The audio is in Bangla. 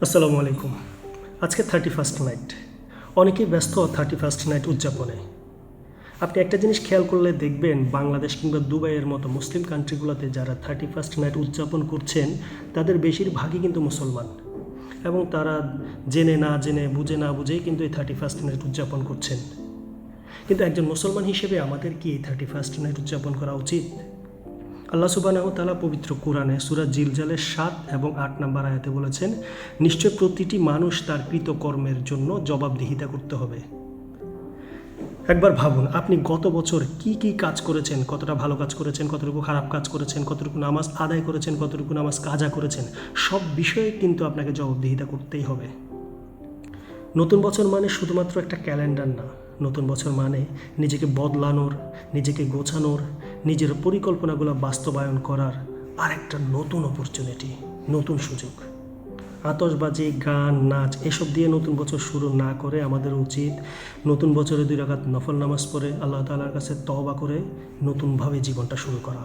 আসসালামু আলাইকুম। আজকে 31st নাইট। অনেকেই ব্যস্ত 31st নাইট উদযাপনে। আপনি একটা জিনিস খেয়াল করলে দেখবেন, বাংলাদেশ কিংবা দুবাইয়ের মতো মুসলিম কান্ট্রিগুলোতে যারা 31st নাইট উদযাপন করছেন তাদের বেশিরভাগই কিন্তু মুসলমান, এবং তারা জেনে না জেনে, বুঝে না বুঝেই কিন্তু এই 31st নাইট উদযাপন করছেন। কিন্তু একজন মুসলমান হিসেবে আমাদের কি এই 31st নাইট উদযাপন করা উচিত? আল্লাহ সুবহানাহু ওয়া তাআলা পবিত্র কোরআনে সূরা জিলজালের 7 এবং 8 নম্বর আয়াতে বলেছেন, নিশ্চয় প্রতিটি মানুষ তার কৃতকর্মের জন্য জবাবদিহিতা করতে হবে। একবার ভাবুন, আপনি গত বছর কি কি কাজ করেছেন, কতটা ভালো কাজ করেছেন, কতটুকু খারাপ কাজ করেছেন, কতটুকু নামাজ আদায় করেছেন, কতটুকু নামাজ কাজা করেছেন, সব বিষয়ে কিন্তু আপনাকে জবাবদিহিতা করতেই হবে। নতুন বছর মানে শুধুমাত্র একটা ক্যালেন্ডার না, নতুন বছর মানে নিজেকে বদলানোর, নিজেকে গোছানোর, নিজের পরিকল্পনাগুলো বাস্তবায়ন করার আর একটা নতুন অপরচুনিটি, নতুন সুযোগ। আতশবাজি, গান, নাচ এসব দিয়ে নতুন বছর শুরু না করে আমাদের উচিত নতুন বছরে 2 রাকাত নফল নামাজ পড়ে আল্লাহ তাআলার কাছে তওবা করে নতুনভাবে জীবনটা শুরু করা।